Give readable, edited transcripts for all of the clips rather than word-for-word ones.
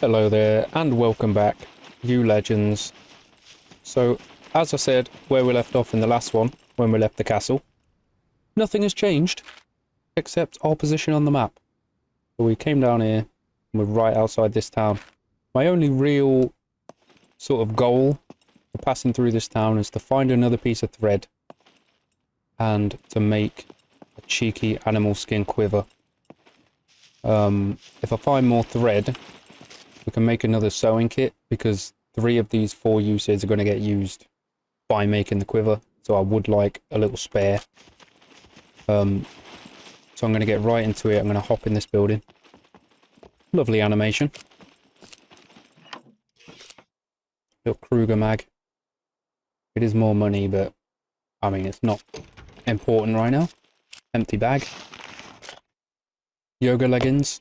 Hello there, and welcome back, you legends. So, as I said, where we left off in the last one, when we left the castle, nothing has changed, except our position on the map. So we came down here, and we're right outside this town. My only real sort of goal for passing through this town is to find another piece of thread, and to make a cheeky animal skin quiver. If I find more thread, we can make another sewing kit, because 3 of these 4 uses are going to get used by making the quiver, so I would like a little spare. So I'm going to get right into it. I'm going to hop in this building. Lovely animation. Little Kruger mag. It is more money, but I mean, it's not important right now. Empty bag. Yoga leggings.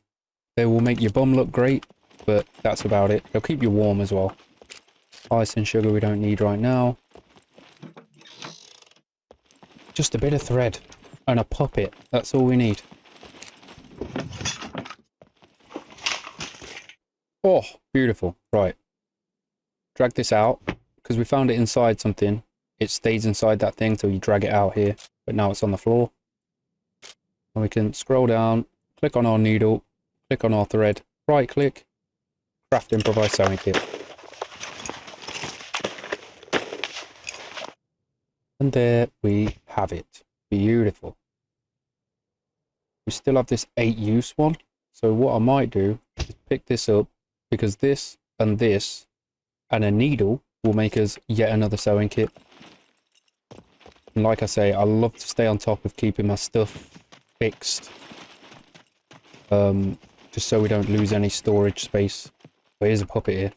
They will make your bum look great, but that's about it. They'll keep you warm as well. Ice and sugar we don't need right now. Just a bit of thread and a puppet. That's all we need. Oh, beautiful. Right. Drag this out, because we found it inside something. It stays inside that thing till you drag it out here, but now it's on the floor. And we can scroll down, click on our needle, click on our thread, right click, craft improvised sewing kit. And there we have it. Beautiful. We still have this 8 use one. So what I might do is pick this up, because this and a needle will make us yet another sewing kit. And like I say, I love to stay on top of keeping my stuff fixed. Just so we don't lose any storage space. But here's a puppet here.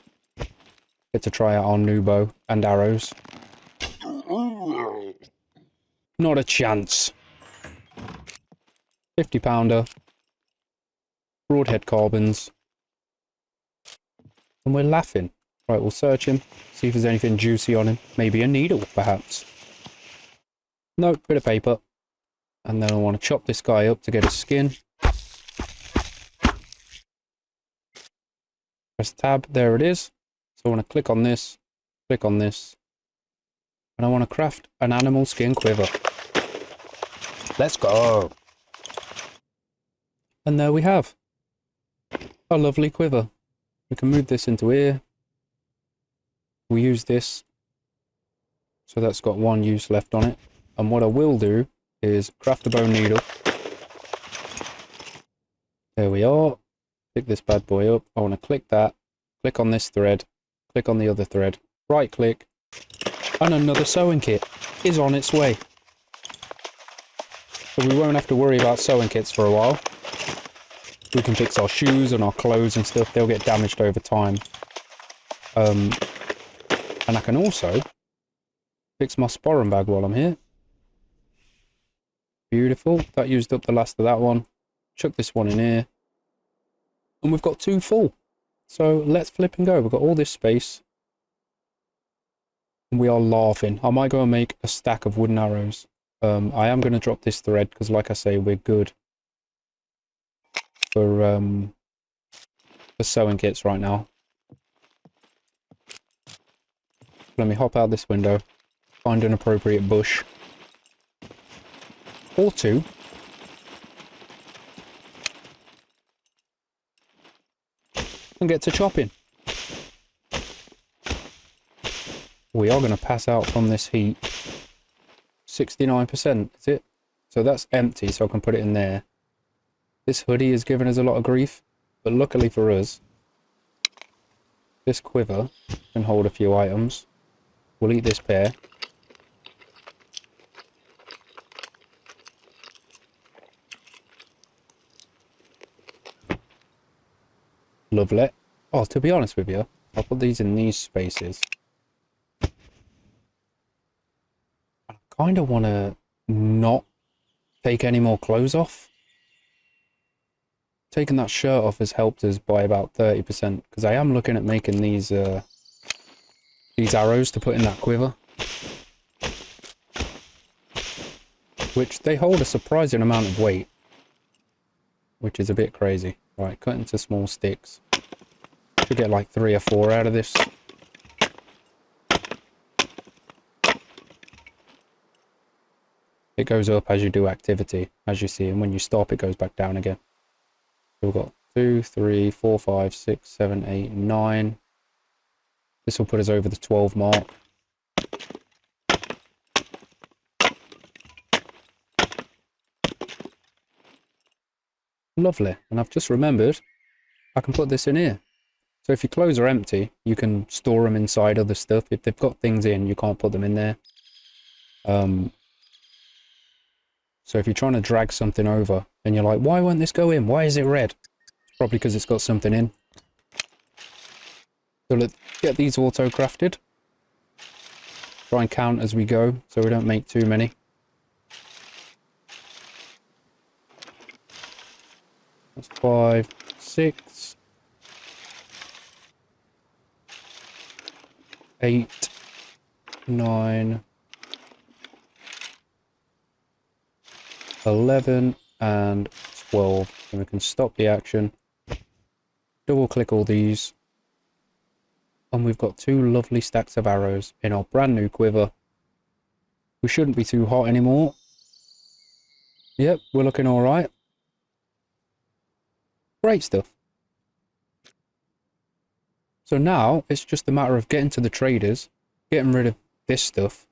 Get to try out our new bow and arrows. Not a chance. 50 pounder. Broadhead carbons. And we're laughing. Right, we'll search him. See if there's anything juicy on him. Maybe a needle, perhaps. Nope, bit of paper. And then I want to chop this guy up to get his skin. Press tab, there it is. So I want to click on this, and I want to craft an animal skin quiver. Let's go! And there we have a lovely quiver. We can move this into here. We use this, so that's got 1 use left on it. And what I will do is craft a bone needle. There we are. Pick this bad boy up. I want to click that, click on this thread, click on the other thread, right click, and another sewing kit is on its way. So we won't have to worry about sewing kits for a while. We can fix our shoes and our clothes and stuff. They'll get damaged over time. And I can also fix my sporran bag while I'm here. Beautiful. That used up the last of that one. Chuck this one in here. And we've got 2 full. So let's flip and go. We've got all this space. And we are laughing. I might go and make a stack of wooden arrows. I am going to drop this thread, because like I say, we're good for sewing kits right now. Let me hop out this window, find an appropriate bush. Or 2. And get to chopping. We are going to pass out from this heat. 69%, is it? So that's empty, so I can put it in there. This hoodie is giving us a lot of grief, but luckily for us, this quiver can hold a few items. We'll eat this pear. Lovely. Oh, to be honest with you, I'll put these in these spaces. I kind of want to not take any more clothes off. Taking that shirt off has helped us by about 30%, because I am looking at making these arrows to put in that quiver. Which they hold a surprising amount of weight. which is a bit crazy. Right, cut into small sticks. Should get like 3 or 4 out of this. It goes up as you do activity, as you see, and when you stop, it goes back down again. So we've got 2, 3, 4, 5, 6, 7, 8, 9. This will put us over the 12 mark. Lovely. And I've just remembered I can put this in here. So if your clothes are empty, you can store them inside other stuff. If they've got things in, you can't put them in there. So if you're trying to drag something over and you're like, why won't this go in? Why is it red? It's probably because it's got something in. So let's get these auto crafted. Try and count as we go so we don't make too many. That's 5, 6, 8, 9, 11, and 12. And we can stop the action. Double click all these. And we've got 2 lovely stacks of arrows in our brand new quiver. We shouldn't be too hot anymore. Yep, we're looking alright. Great stuff. So now it's just a matter of getting to the traders, getting rid of this stuff,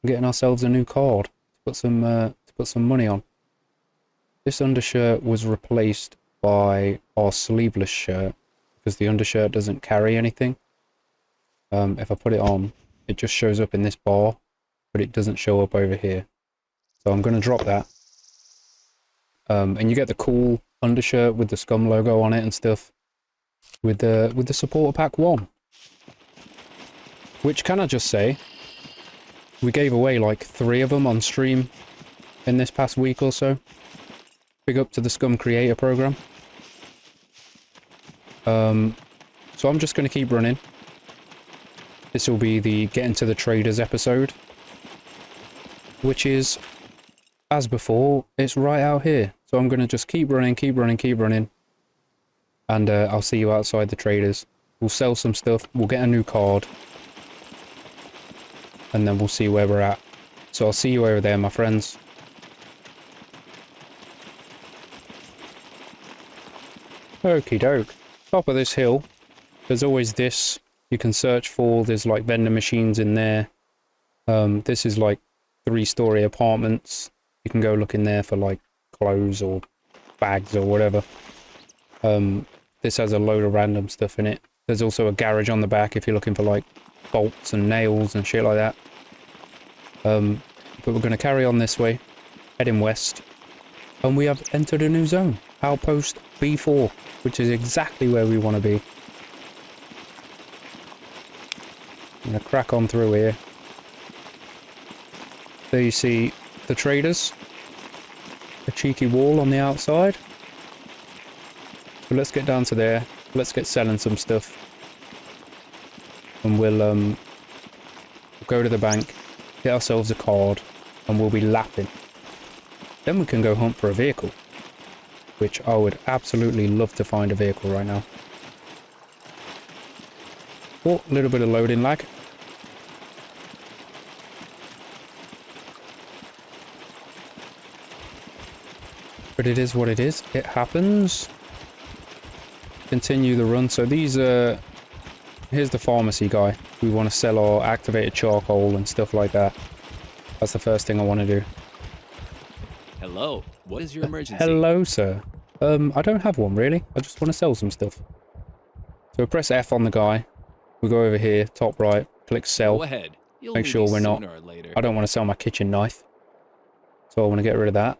and getting ourselves a new card to put some money on. This undershirt was replaced by our sleeveless shirt because the undershirt doesn't carry anything. If I put it on, it just shows up in this bar, but it doesn't show up over here. So I'm going to drop that. And you get the cool undershirt with the Scum logo on it and stuff with the supporter pack 1, which, can I just say, we gave away like 3 of them on stream in this past week or so. Big up to the Scum creator program. So I'm just going to keep running. This will be the Get Into the Traders episode, which is, as before, it's right out here. So I'm going to just keep running, and I'll see you outside the traders. We'll sell some stuff, we'll get a new card, and then we'll see where we're at. So I'll see you over there, my friends. Okie doke. Top of this hill, there's always this you can search for. There's like vending machines in there. This is like 3-story apartments. You can go look in there for like clothes or bags or whatever. This has a load of random stuff in it. There's also a garage on the back if you're looking for like bolts and nails and shit like that. But we're going to carry on this way, heading west, and we have entered a new zone, Outpost B4, which is exactly where we want to be. I'm going to crack on through here. There you see the traders, a cheeky wall on the outside. So let's get down to there, let's get selling some stuff, and we'll go to the bank, get ourselves a card, and we'll be lapping. Then we can go hunt for a vehicle, which I would absolutely love to find a vehicle right now. Oh, a little bit of loading lag. But it is what it is, it happens. Continue the run. So these are, here's the pharmacy guy. We want to sell our activated charcoal and stuff like that. That's the first thing I want to do. Hello, what is your emergency? Hello, sir. I don't have one really. I just want to sell some stuff. So we press F on the guy. We go over here, top right, click sell. Go ahead. You'll Make sure we're not. I don't want to sell my kitchen knife, so I want to get rid of that.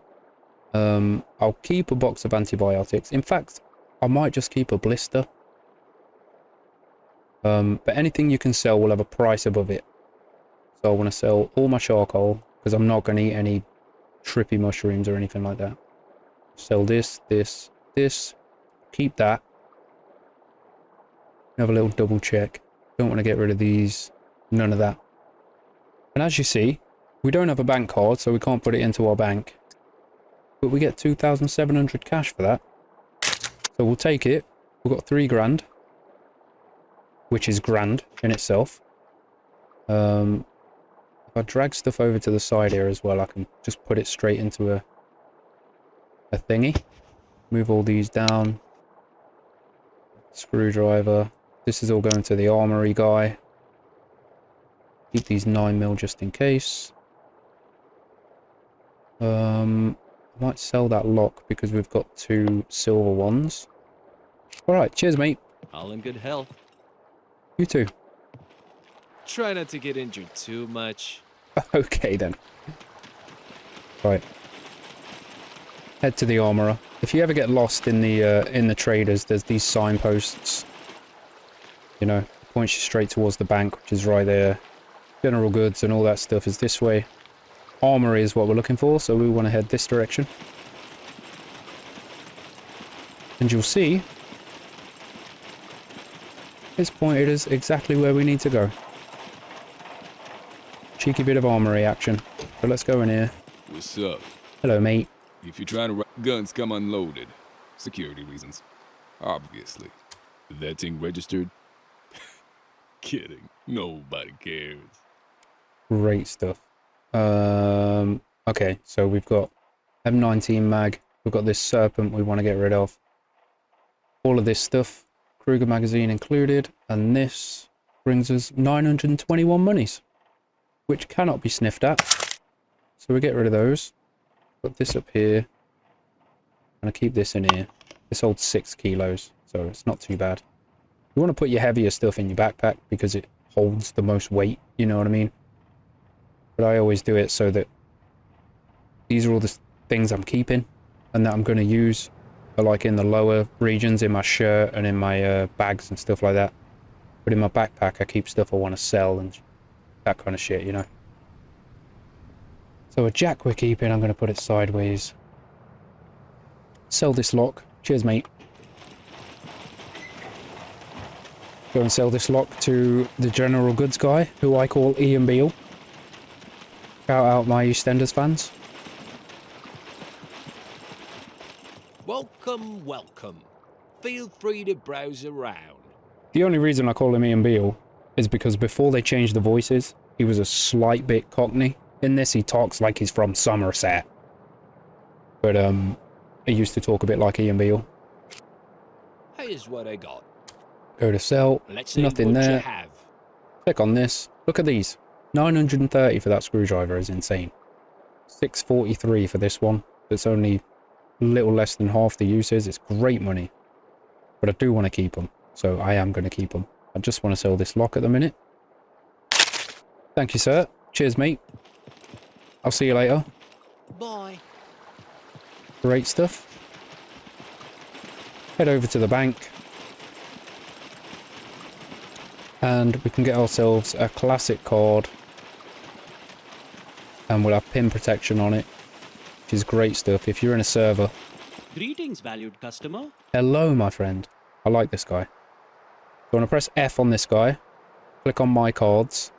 I'll keep a box of antibiotics. In fact, I might just keep a blister. But anything you can sell will have a price above it. So I want to sell all my charcoal because I'm not going to eat any trippy mushrooms or anything like that. Sell this, this, this. Keep that. Have a little double check. Don't want to get rid of these. None of that. And as you see, we don't have a bank card, so we can't put it into our bank. But we get 2,700 cash for that. So we'll take it. We've got 3 grand. which is grand in itself. If I drag stuff over to the side here as well, I can just put it straight into a thingy. Move all these down. Screwdriver. This is all going to the armory guy. Keep these 9mm just in case. I might sell that lock because we've got 2 silver ones. Alright, cheers mate. All in good health. You too. Try not to get injured too much. Okay then. Right. Head to the armorer. If you ever get lost in the traders, there's these signposts. You know, points you straight towards the bank, which is right there. General goods and all that stuff is this way. Armory is what we're looking for, so we want to head this direction. And you'll see it's pointed us exactly where we need to go. Cheeky bit of armory action. So let's go in here. What's up? Hello, mate. If you're trying to run, guns come unloaded. Security reasons. Obviously. That thing registered? Kidding. Nobody cares. Great stuff. Okay, so we've got M19 mag. We've got this Serpent we want to get rid of. All of this stuff. Kruger magazine included. And this brings us 921 monies, which cannot be sniffed at. So we get rid of those. Put this up here. And I keep this in here. This holds 6 kilos, so it's not too bad. You want to put your heavier stuff in your backpack because it holds the most weight, you know what I mean? But I always do it so that these are all the things I'm keeping and that I'm going to use, like in the lower regions, in my shirt and in my bags and stuff like that. But in my backpack, I keep stuff I want to sell and that kind of shit, you know? So a jack we're keeping, I'm going to put it sideways. Sell this lock. Cheers, mate. Go and sell this lock to the general goods guy, who I call Ian Beale. Shout out my EastEnders fans. Welcome, welcome. Feel free to browse around. The only reason I call him Ian Beale is because before they changed the voices, he was a slight bit Cockney. In this, he talks like he's from Somerset. But, he used to talk a bit like Ian Beale. Here's what I got. Go to sell. Let's see Nothing what you there. have. Click on this. Look at these. 930 for that screwdriver is insane. 643 for this one. That's only a little less than half the uses. It's great money. But I do want to keep them. So I am going to keep them. I just want to sell this lock at the minute. Thank you, sir. Cheers, mate. I'll see you later. Bye. Great stuff. Head over to the bank. And we can get ourselves a classic card. And we'll have pin protection on it, which is great stuff. If you're in a server. Greetings, valued customer. Hello, my friend. I like this guy. So I want to press F on this guy. Click on my cards.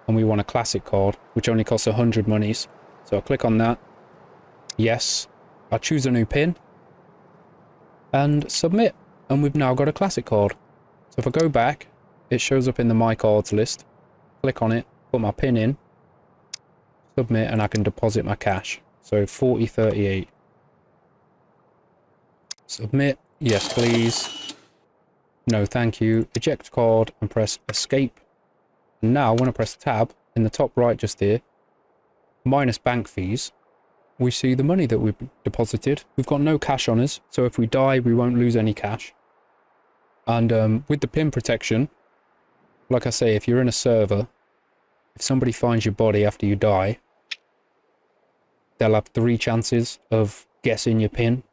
And we want a classic card, which only costs 100 monies. So I'll click on that. Yes. I'll choose a new pin. And submit. And we've now got a classic card. So if I go back, it shows up in the my cards list. Click on it, put my pin in, submit, and I can deposit my cash. So 4038. Submit. Yes, please. No, thank you. Eject card and press escape. And now when I press tab in the top right just here, minus bank fees, we see the money that we've deposited. We've got no cash on us, so if we die, we won't lose any cash. And with the pin protection, like I say, if you're in a server, if somebody finds your body after you die, they'll have 3 chances of guessing your pin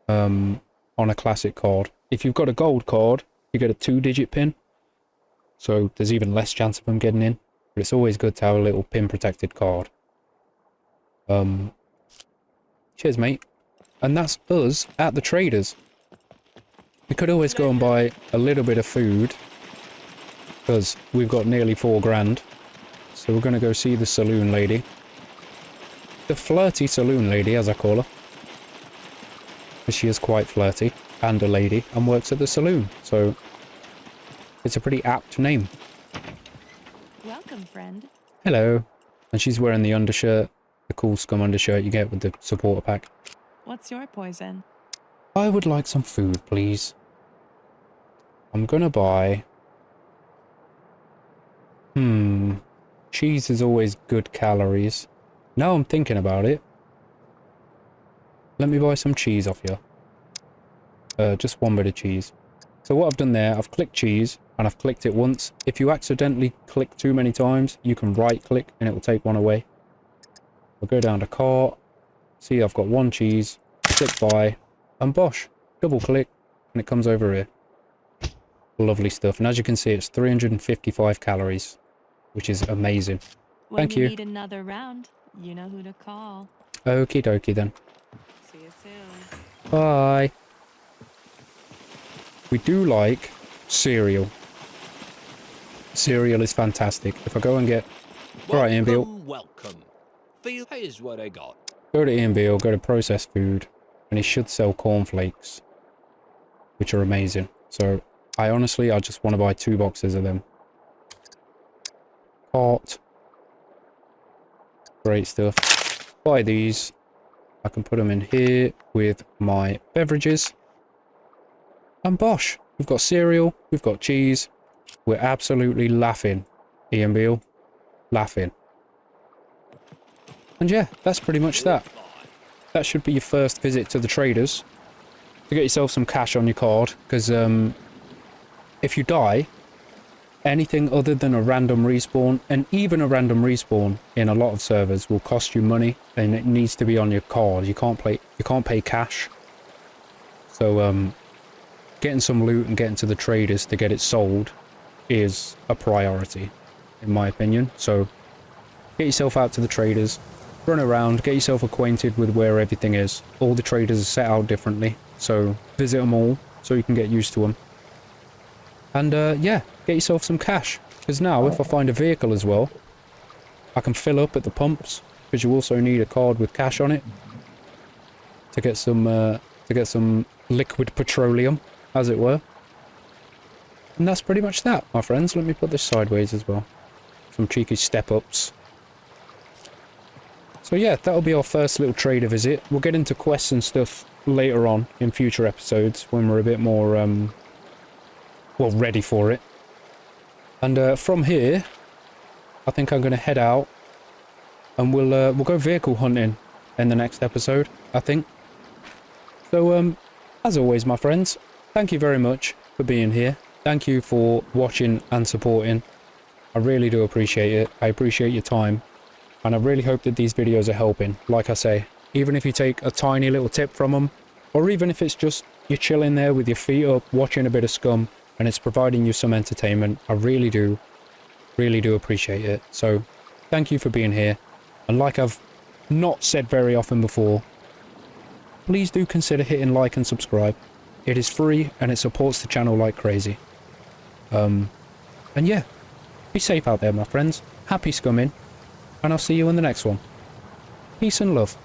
on a classic card. If you've got a gold card, you get a 2-digit pin. So there's even less chance of them getting in. But it's always good to have a little pin protected card. Cheers, mate. And that's us at the traders. We could always go and buy a little bit of food, because we've got nearly 4 grand. So we're going to go see the saloon lady. The flirty saloon lady, as I call her. Because she is quite flirty, and a lady, and works at the saloon. So It's a pretty apt name. Welcome, friend. Hello. And she's wearing the undershirt, the cool Scum undershirt you get with the supporter pack. What's your poison? I would like some food, please. I'm gonna buy... Cheese is always good calories. Now I'm thinking about it. Let me buy some cheese off you. Just one bit of cheese. So what I've done there, I've clicked cheese, and I've clicked it once. If you accidentally click too many times, you can right click and it will take one away. I'll go down to cart. See, I've got one cheese. Click buy. And bosh. Double click and it comes over here. Lovely stuff. And as you can see, it's 355 calories, which is amazing. Thank you. When you need another round, you know who to call. Okie dokie then. See you soon. Bye. We do like cereal. Cereal is fantastic. If I go and get... Alright, Ian Beale. Welcome. Feel here's what I got. Go to Ian Beale, go to processed food, and he should sell cornflakes, which are amazing. So, I just want to buy 2 boxes of them. Cart. Great stuff. Buy these. I can put them in here with my beverages. And bosh, we've got cereal, we've got cheese. We're absolutely laughing, Ian Beale. Laughing. And yeah, that's pretty much that. That should be your first visit to the traders. To get yourself some cash on your card, because if you die, anything other than a random respawn, and even a random respawn in a lot of servers, will cost you money, and it needs to be on your card. You can't pay cash. So getting some loot and getting to the traders to get it sold is a priority, in my opinion. So get yourself out to the traders, run around, get yourself acquainted with where everything is. All the traders are set out differently, so visit them all so you can get used to them. And yeah, get yourself some cash, because now if I find a vehicle as well, I can fill up at the pumps, because you also need a card with cash on it to get some liquid petroleum, as it were. And that's pretty much that, my friends. Let me put this sideways as well. Some cheeky step-ups. So yeah, that'll be our first little trader visit. We'll get into quests and stuff later on in future episodes when we're a bit more, well, ready for it. And from here, I think I'm going to head out and we'll go vehicle hunting in the next episode, I think. So, as always, my friends, thank you very much for being here. Thank you for watching and supporting. I really do appreciate it. I appreciate your time. And I really hope that these videos are helping. Like I say, even if you take a tiny little tip from them, or even if it's just you're chilling there with your feet up, watching a bit of Scum, and it's providing you some entertainment, I really do appreciate it. So, thank you for being here. And like I've not said very often before, please do consider hitting like and subscribe. It is free and it supports the channel like crazy. And yeah, be safe out there, my friends. Happy scumming, and I'll see you in the next one. Peace and love.